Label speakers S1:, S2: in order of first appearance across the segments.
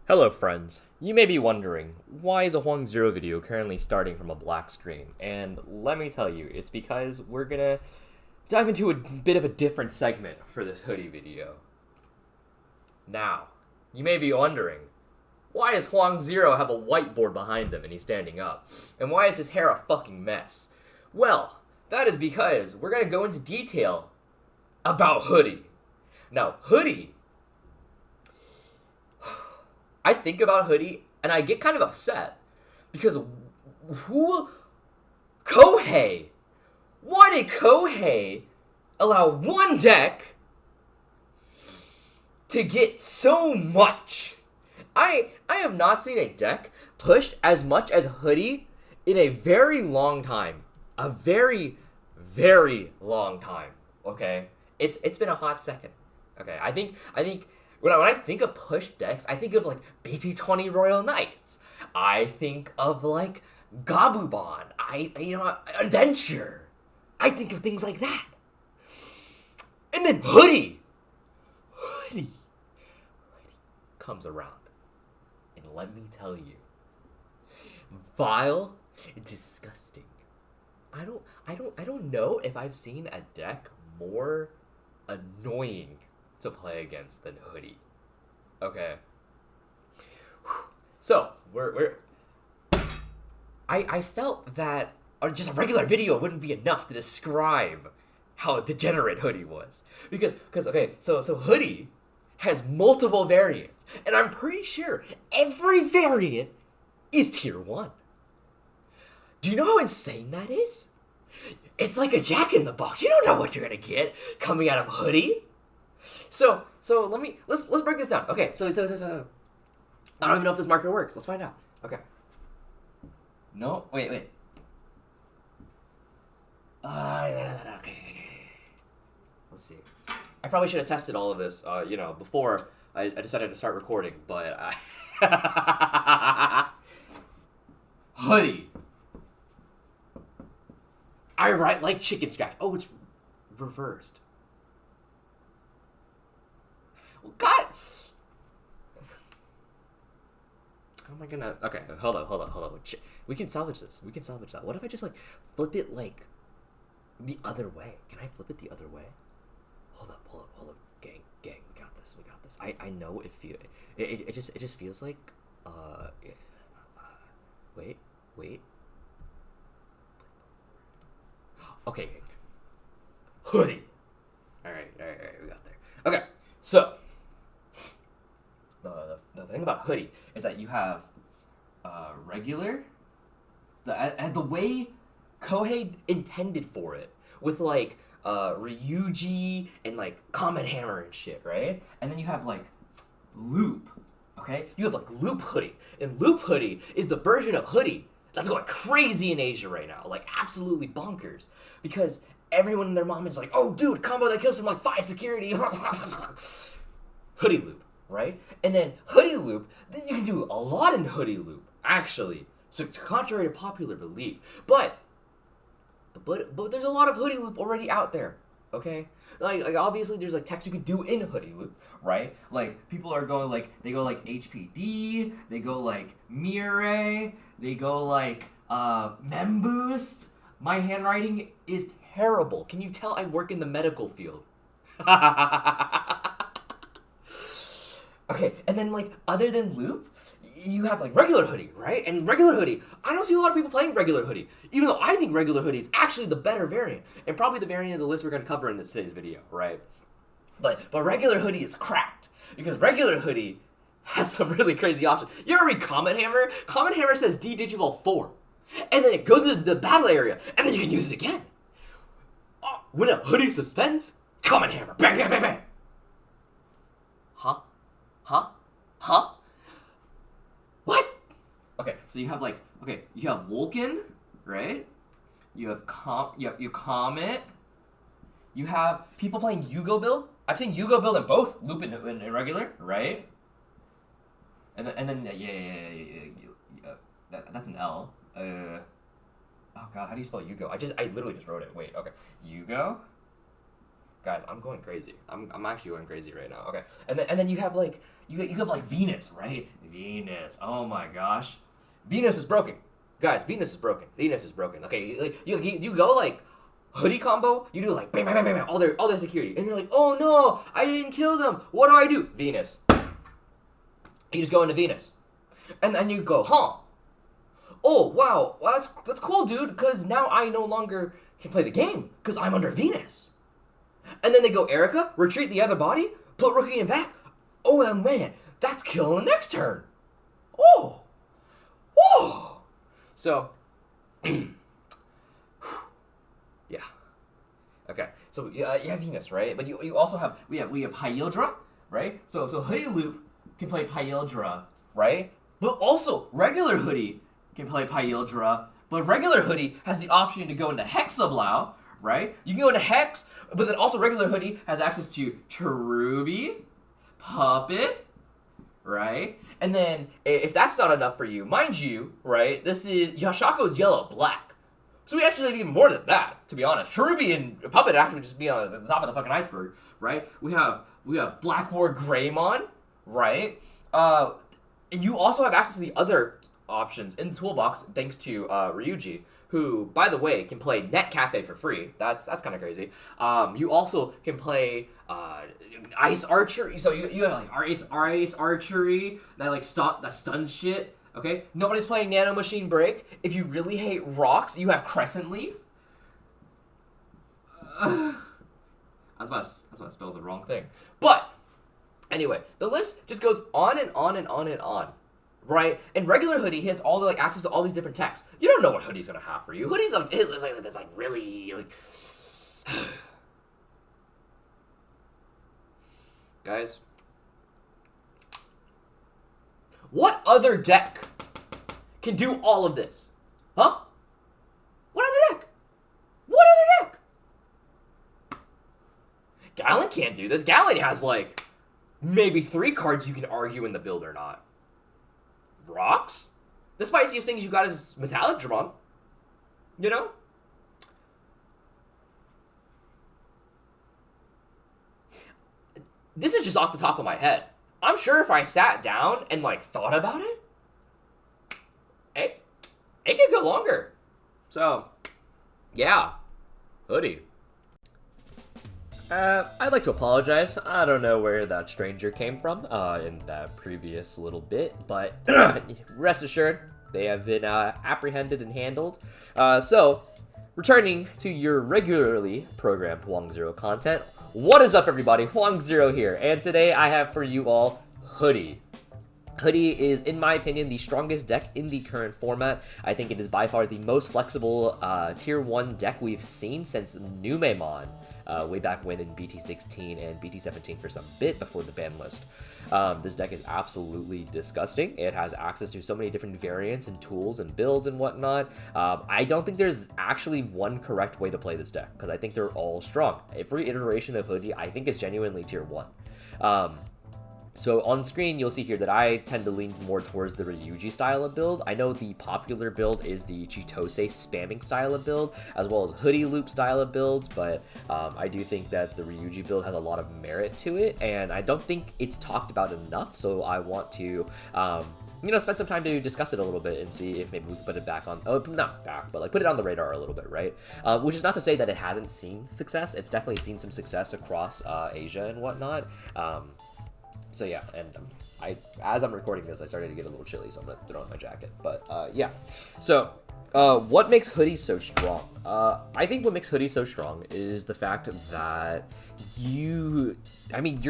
S1: Hello friends, you may be wondering, why is a Hoang Zero video currently starting from a black screen? And let me tell you, it's because we're gonna dive into a bit of a different segment for this Hoodie video. Now, you may be wondering, why does Hoang Zero have a whiteboard behind him and he's standing up? And why is his hair a fucking mess? Well, that is because we're gonna go into detail about Hoodie. Now, Hoodie, I think about Hoodie and I get kind of upset because Kohei? Why did Kohei allow one deck to get so much? I have not seen a deck pushed as much as Hoodie in a very long time. A very, very long time. Okay? It's been a hot second. Okay, I think when I think of push decks, I think of like BT23 Royal Knights. I think of like Gabubon. Adventure. I think of things like that. And then Hoodie comes around. And let me tell you, vile, disgusting. I don't know if I've seen a deck more annoying to play against than Hoodie. Okay. So, I felt that just a regular video wouldn't be enough to describe how degenerate Hoodie was. Because okay, so Hoodie has multiple variants, and I'm pretty sure every variant is tier 1. Do you know how insane that is? It's like a Jack in the Box. You don't know what you're gonna get coming out of Hoodie. So let's break this down. Okay, so I don't even know if this marker works. Let's find out. Okay. No, wait. Okay. Let's see. I probably should have tested all of this, before I decided to start recording, but Hoodie. I write like chicken scratch. Oh, it's reversed. God! How am I gonna... Okay, hold on. We can salvage this. We can salvage that. What if I just, flip it, the other way? Can I flip it the other way? Hold up. Gang, we got this. I know it just feels like, wait. Okay. Hoodie. Alright, we got there. Okay, so... The thing about Hoodie is that you have regular, the way Kohei intended for it, with Ryuji and Comet Hammer and shit, right? And then you have Loop, okay? You have Loop Hoodie, and Loop Hoodie is the version of Hoodie that's going crazy in Asia right now, absolutely bonkers, because everyone and their mom is like, oh dude, combo that kills from 5 security. Hoodie Loop. Right? And then Hoodie Loop, then you can do a lot in Hoodie Loop, actually. So contrary to popular belief. But there's a lot of Hoodie Loop already out there. Okay? Obviously there's text you can do in Hoodie Loop, right? People are going they go HPD, they go Mirai, they go Mem Boost. My handwriting is terrible. Can you tell I work in the medical field? Okay, and then other than Loop, you have regular Hoodie, right? And regular Hoodie, I don't see a lot of people playing regular Hoodie, even though I think regular Hoodie is actually the better variant, and probably the variant of the list we're going to cover in today's video, right? But regular Hoodie is cracked, because regular Hoodie has some really crazy options. You ever read Comet Hammer? Comet Hammer says D-Digivolve 4, and then it goes to the battle area, and then you can use it again. Oh, when a Hoodie suspends, Comet Hammer, bang, bang, bang, bang. Huh? What? Okay, so you have you have Vulcan, right? You have Comet. You have people playing Yugo build. I've seen Yugo build in both Loop and regular, right? And then that's an L. Oh god, how do you spell Yugo? I literally just wrote it. Wait, okay. Yugo. Guys, I'm going crazy. I'm actually going crazy right now. Okay, and then you have like you have like Venus, right? Venus. Oh my gosh, Venus is broken, guys. Venus is broken. Venus is broken. Okay, like you go like Hoodie combo. You do like bam bam bam bam all their security, and you're like, oh no, I didn't kill them. What do I do? Venus. You just go into Venus, and then you go, huh? Oh wow, well, that's cool, dude. Because now I no longer can play the game because I'm under Venus. And then they go Erica, retreat the other body, put Rookie in back. Oh man, that's killing the next turn. Oh, oh. So, yeah. Okay. So you have Venus, right? But you also have we have Hyildra, right? So Hoodie Loop can play Hyildra, right? But also regular Hoodie can play Hyildra. But regular Hoodie has the option to go into Hexablow, right? You can go into Hex, but then also regular Hoodie has access to Cherubi, Puppet, right? And then if that's not enough for you, mind you, right? This is Yashako's yellow-black. So we actually need even more than that, to be honest. Cherubi and Puppet actually just be on the top of the fucking iceberg, right? We have Black War Greymon, right? You also have access to the other options in the toolbox thanks to Ryuji, who, by the way, can play Net Cafe for free. That's kind of crazy. You also can play Ice Archery. So you have like Ice Archery that like that stuns shit. Okay, nobody's playing Nano Machine Break. If you really hate rocks, you have Crescent Leaf. I was about to spell the wrong thing, but anyway, the list just goes on and on and on and on. Right? And regular Hoodie, he has all the like access to all these different techs. You don't know what Hoodie's gonna have for you. Hoodie's like it's like really like guys. What other deck can do all of this? Huh? What other deck? What other deck? Gallon can't do this. Gallon has like maybe 3 cards you can argue in the build or not. Rocks? The spiciest things you got is Metallic Drum. You know? This is just off the top of my head. I'm sure if I sat down and, like, thought about it, it could go longer. So, yeah. Hoodie. I'd like to apologize. I don't know where that stranger came from in that previous little bit, but rest assured, they have been apprehended and handled. So, returning to your regularly programmed Hoang Zero content, what is up, everybody? Hoang Zero here, and today I have for you all Hoodie. Hoodie is, in my opinion, the strongest deck in the current format. I think it is by far the most flexible Tier 1 deck we've seen since Numemon. Way back when in BT16 and BT17 for some bit before the ban list. This deck is absolutely disgusting. It has access to so many different variants and tools and builds and whatnot. I don't think there's actually one correct way to play this deck, because I think they're all strong. Every iteration of Hoodie, I think, is genuinely Tier 1. So on screen, you'll see here that I tend to lean more towards the Ryuji style of build. I know the popular build is the Chitose spamming style of build, as well as Hoodie loop style of builds, but I do think that the Ryuji build has a lot of merit to it, and I don't think it's talked about enough, so I want to, spend some time to discuss it a little bit and see if maybe we can put it back on, not back, but like put it on the radar a little bit, right? Which is not to say that it hasn't seen success. It's definitely seen some success across Asia and whatnot. So yeah, and as I'm recording this, I started to get a little chilly, so I'm gonna throw on my jacket. But yeah, so what makes Hoodie so strong? I think what makes Hoodie so strong is the fact that your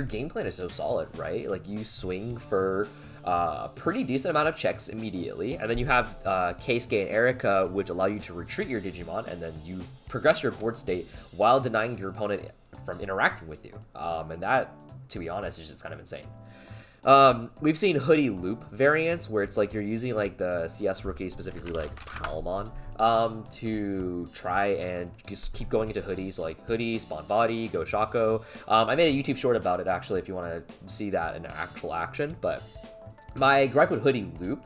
S1: game plan is so solid, right? Like you swing for a pretty decent amount of checks immediately, and then you have Keisuke and Erica, which allow you to retreat your Digimon, and then you progress your board state while denying your opponent from interacting with you, and that, to be honest, is just kind of insane. We've seen Hoodie loop variants where it's like you're using like the CS rookie, specifically like Palmon, to try and just keep going into Hoodie. So like Hoodie, Spawn Body, Go Shaco. I made a YouTube short about it actually if you want to see that in actual action. But my gripe with Hoodie loop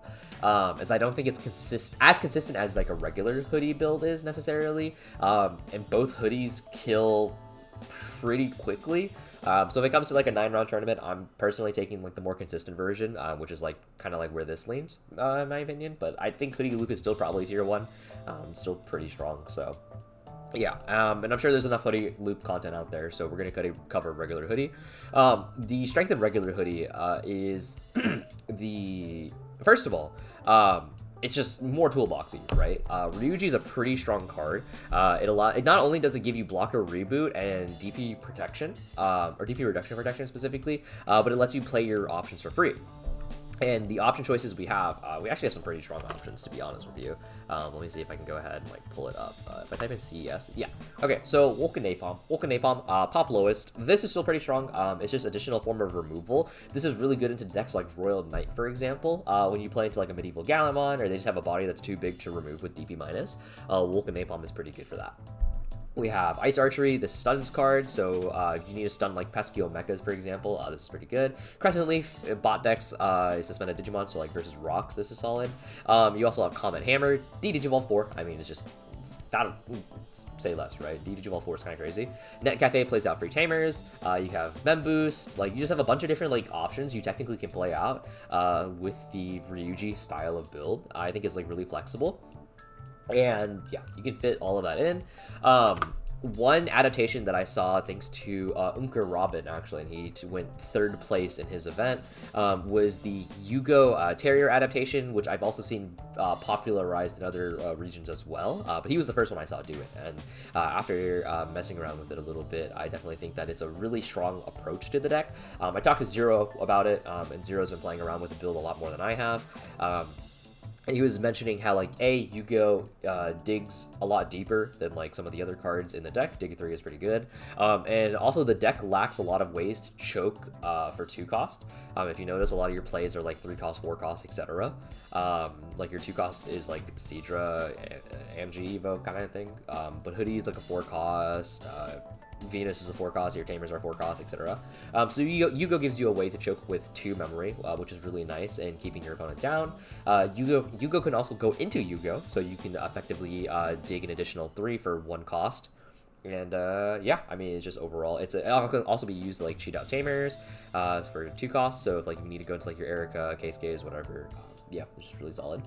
S1: is I don't think it's as consistent as like a regular Hoodie build is necessarily. And both Hoodies kill pretty quickly. So if it comes to like a 9-round tournament, I'm personally taking like the more consistent version, which is like kind of like where this leans, in my opinion. But I think Hoodie Loop is still probably tier 1, still pretty strong. So yeah, and I'm sure there's enough Hoodie Loop content out there, so we're gonna cover regular Hoodie. The strength of regular Hoodie is the first of all. It's just more toolboxy, right? Ryuji is a pretty strong card. It not only does it give you blocker reboot and DP protection, or DP reduction protection specifically, but it lets you play your options for free. And the option choices we actually have some pretty strong options, to be honest with you. Let me see if I can go ahead and like pull it up. If I type in CES, yeah. Okay, so Vulcan Napalm, pop lowest. This is still pretty strong. It's just additional form of removal. This is really good into decks like Royal Knight, for example. When you play into like a Medieval Galamon, or they just have a body that's too big to remove with DP minus, Vulcan Napalm is pretty good for that. We have Ice Archery, this stuns card, so if you need to stun like Pesky Mechas, for example, this is pretty good. Crescent Leaf, bot decks, suspended Digimon, so like versus rocks, this is solid. You also have Comet Hammer, D-Digivolve 4, I mean, it's just, that say less, right? D-Digivolve 4 is kind of crazy. Net Cafe plays out free tamers, you have Mem Boost, like you just have a bunch of different like options you technically can play out with the Ryuji style of build. I think it's like really flexible. And yeah, you can fit all of that in. One adaptation that I saw, thanks to Unker Robin, actually, and he went 3rd place in his event, was the Yugo Terrier adaptation, which I've also seen popularized in other regions as well. But he was the first one I saw do it, and after messing around with it a little bit, I definitely think that it's a really strong approach to the deck. I talked to Zero about it, and Zero's been playing around with the build a lot more than I have. And he was mentioning how, like, Yu-Gi-Oh! Digs a lot deeper than, like, some of the other cards in the deck. Dig 3 is pretty good. And also, the deck lacks a lot of ways to choke for 2 cost. If you notice, a lot of your plays are, like, 3 cost, 4 cost, etc. Like, your 2 cost is, like, Seadra, AMG Evo kind of thing. But Hoodie is, like, a 4 cost. Venus is a 4 cost, your Tamers are 4 cost, etc. So Yugo gives you a way to choke with 2 memory, which is really nice in keeping your opponent down. Yugo can also go into Yugo, so you can effectively dig an additional 3 for 1 cost. And yeah, I mean, it's just overall, it can also be used to like cheat out Tamers for 2 costs. So if like you need to go into like your Erica, Cascades, whatever, yeah, it's just really solid.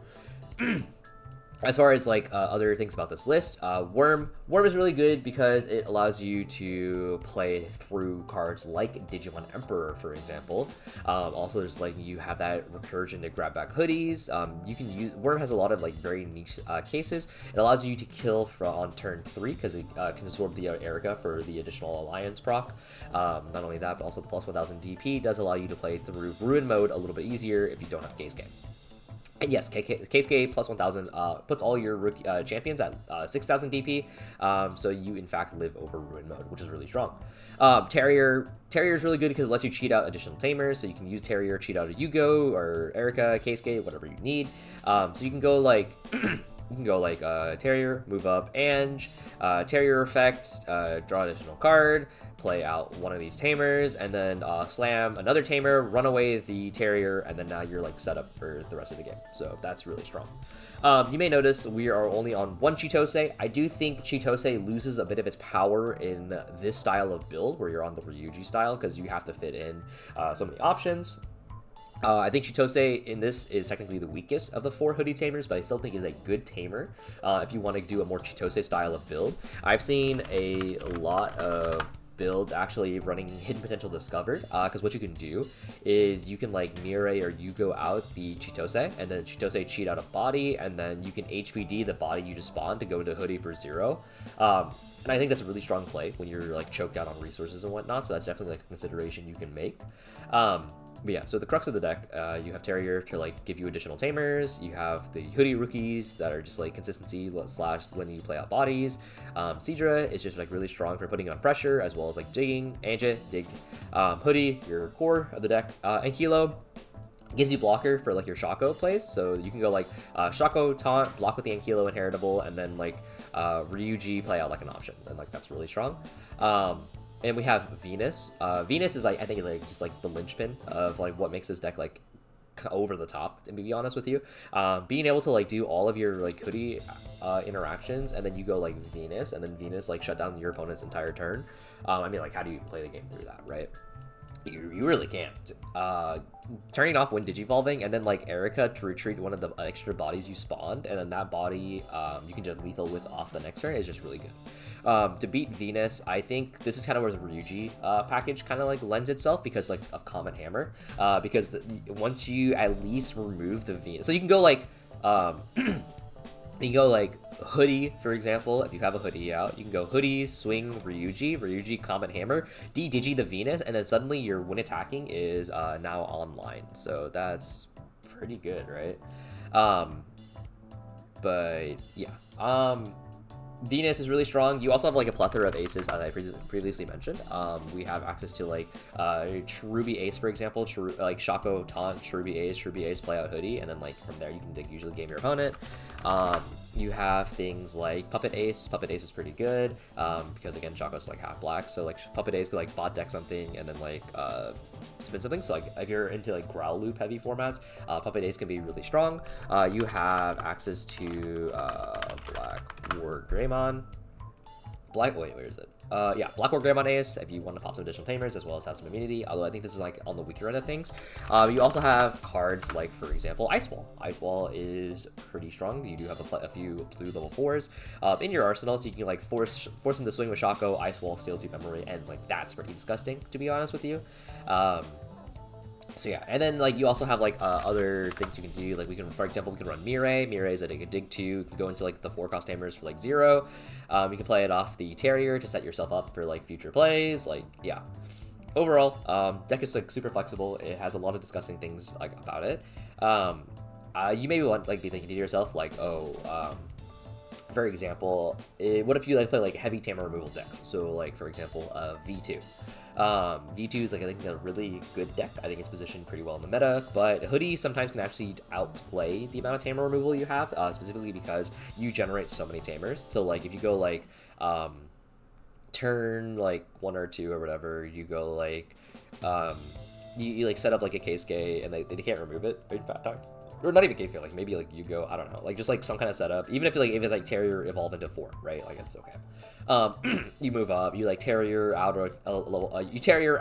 S1: As far as like other things about this list, Worm is really good because it allows you to play through cards like Digimon Emperor, for example. Also, there's like you have that recursion to grab back hoodies. You can use Worm has a lot of like very niche cases. It allows you to kill on turn 3 because it can absorb the Erica for the additional Alliance proc. Not only that, but also the plus 1000 DP does allow you to play through Ruin mode a little bit easier if you don't have Case Game. And yes, KSK plus 1000 puts all your rookie, champions at 6000 DP, so you in fact live over Ruin mode, which is really strong. Terrier is really good because it lets you cheat out additional Tamers, so you can use Terrier, cheat out a Yugo or Erica, KSK, whatever you need. So you can go like Terrier, move up Ange, Terrier effect, draw an additional card, play out one of these Tamers, and then slam another Tamer, run away the Terrier, and then now you're like set up for the rest of the game. So that's really strong. You may notice we are only on 1 Chitose. I do think Chitose loses a bit of its power in this style of build, where you're on the Ryuji style, because you have to fit in so many options. I think Chitose in this is technically the weakest of the 4 Hoodie Tamers, but I still think is a good Tamer if you want to do a more Chitose style of build. I've seen a lot of builds actually running Hidden Potential Discovered, because what you can do is you can like Mirai or Yugo out the Chitose, and then Chitose cheat out a body, and then you can HPD the body you just spawned to go into Hoodie for 0. And I think that's a really strong play when you're like choked out on resources and whatnot, so that's definitely like a consideration you can make. But yeah, so the crux of the deck, you have Terrier to like give you additional Tamers, you have the Hoodie rookies that are just like consistency / when you play out bodies. Seadra is just like really strong for putting on pressure, as well as like digging, Anja, dig. Hoodie, your core of the deck, and Kilo gives you blocker for like your Shaco plays, so you can go like Shaco taunt, block with the Ankylo inheritable, and then like Ryuji play out like an option, and like that's really strong. And we have Venus. Venus is like, I think like just like the linchpin of like what makes this deck like over the top, to be honest with you. Being able to like do all of your like Hoodie interactions, and then you go like Venus, and then Venus like shut down your opponent's entire turn. I mean, like, how do you play the game through that, right? You really can't. Turning off when digivolving, and then like Erica to retreat one of the extra bodies you spawned, and then that body you can just lethal with off the next turn is just really good. To beat Venus, I think this is kind of where the Ryuji package kind of like lends itself, because like of Comet Hammer, because once you at least remove the Venus, so you can go like you can go like Hoodie, for example. If you have a Hoodie out, you can go Hoodie, swing, Ryuji, Comet Hammer, D-Digi the Venus, and then suddenly your when attacking is now online. So that's pretty good, right? But yeah. Venus is really strong. You also have like a plethora of aces, as I previously mentioned. We have access to like Cherubi Ace, for example, like Shaco Taunt, Cherubi Ace, play out Hoodie, and then like from there you can like, usually game your opponent. You have things like Puppet Ace. Puppet Ace is pretty good because again Shaco's like half black, so like Puppet Ace could like bot deck something and then like spin something. So like if you're into like Growl Loop heavy formats, Puppet Ace can be really strong. You have access to Black War Greymon. Wait, where is it? Yeah, Black War Greymon Ace, if you want to pop some additional tamers, as well as have some immunity, although I think this is like on the weaker end of things. You also have cards like, for example, Ice Wall. Ice Wall is pretty strong. You do have a few blue level 4s in your arsenal, so you can like force them to swing with Shaco. Ice Wall steals you memory, and like that's pretty disgusting, to be honest with you. So yeah, and then like you also have like other things you can do. Like we can, for example, we can run Mirai. Mirai is a dig 2. You can go into like the 4-cost tamers for like 0. You can play it off the Terrier to set yourself up for like future plays. Like yeah, overall, deck is like super flexible. It has a lot of disgusting things like about it. You maybe want like be thinking to yourself like, oh, for example, what if you like play like heavy tamer removal decks? So like for example, V2. V2 is like I think a really good deck. I think it's positioned pretty well in the meta, but Hoodie sometimes can actually outplay the amount of tamer removal you have, specifically because you generate so many tamers. So like if you go like turn like 1 or 2 or whatever, you go like you like set up like a Keisuke and they can't remove it. In fact, or not even Keisuke, like maybe like you go, I don't know, like just like some kind of setup. Even if it's like Terrier evolve into 4, right? Like it's okay. You move up, you like Terrier out you Terrier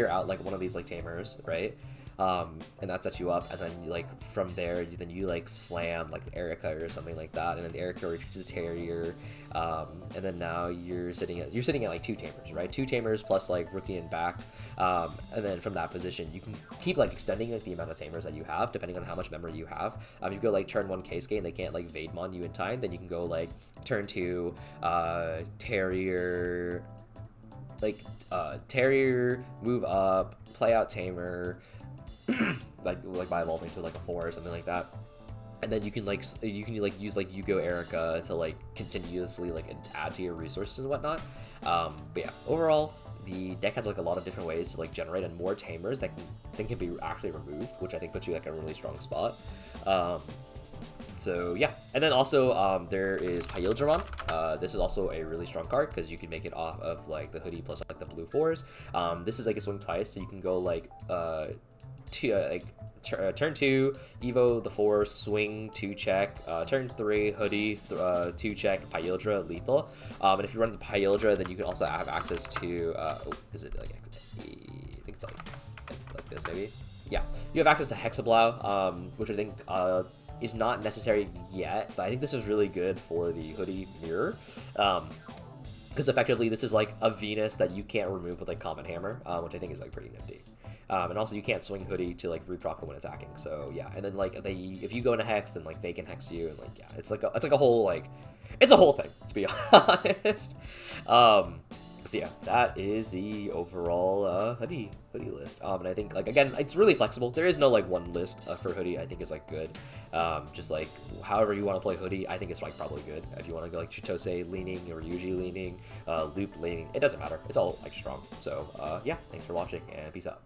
S1: out like one of these like tamers, right? And that sets you up, and then you, like from there you like slam like Erica or something like that, and then Erica reaches Terrier, and then now you're sitting at like 2 tamers, right? 2 tamers plus like Rookie and back, and then from that position you can keep like extending like the amount of tamers that you have depending on how much memory you have. If you go like turn 1 Keisuke and they can't like Vademon you in time, then you can go like turn 2 Terrier, like Terrier, move up, play out tamer, like by evolving to like a 4 or something like that, and then you can use like Yugo Erica to like continuously like add to your resources and whatnot. But yeah, overall the deck has like a lot of different ways to like generate and more tamers that can be actually removed, which I think puts you like a really strong spot. So yeah, and then also there is Pyildramon. This is also a really strong card because you can make it off of like the Hoodie plus like the blue 4s. This is like a swing twice, so you can go like turn 2 Evo the 4, swing 2 check, turn 3 Hoodie 2 check, Pyildra lethal, and if you run the Pyildra, then you can also have access to is it like I think it's like this maybe, yeah, you have access to Hexablow, which I think is not necessary yet, but I think this is really good for the Hoodie mirror, because effectively this is like a Venus that you can't remove with like Comet Hammer, which I think is like pretty nifty. And also you can't swing Hoodie to like reproc when attacking. So yeah, and then like if you go into Hex, then like they can Hex you, and like yeah, it's like a whole like it's a whole thing, to be honest. So yeah, that is the overall Hoodie list. And I think like again, it's really flexible. There is no like one list for Hoodie. I think is like good. Just like however you want to play Hoodie, I think it's like probably good. If you want to go like Chitose leaning or Yuji leaning, Loop leaning, it doesn't matter. It's all like strong. So yeah, thanks for watching and peace out.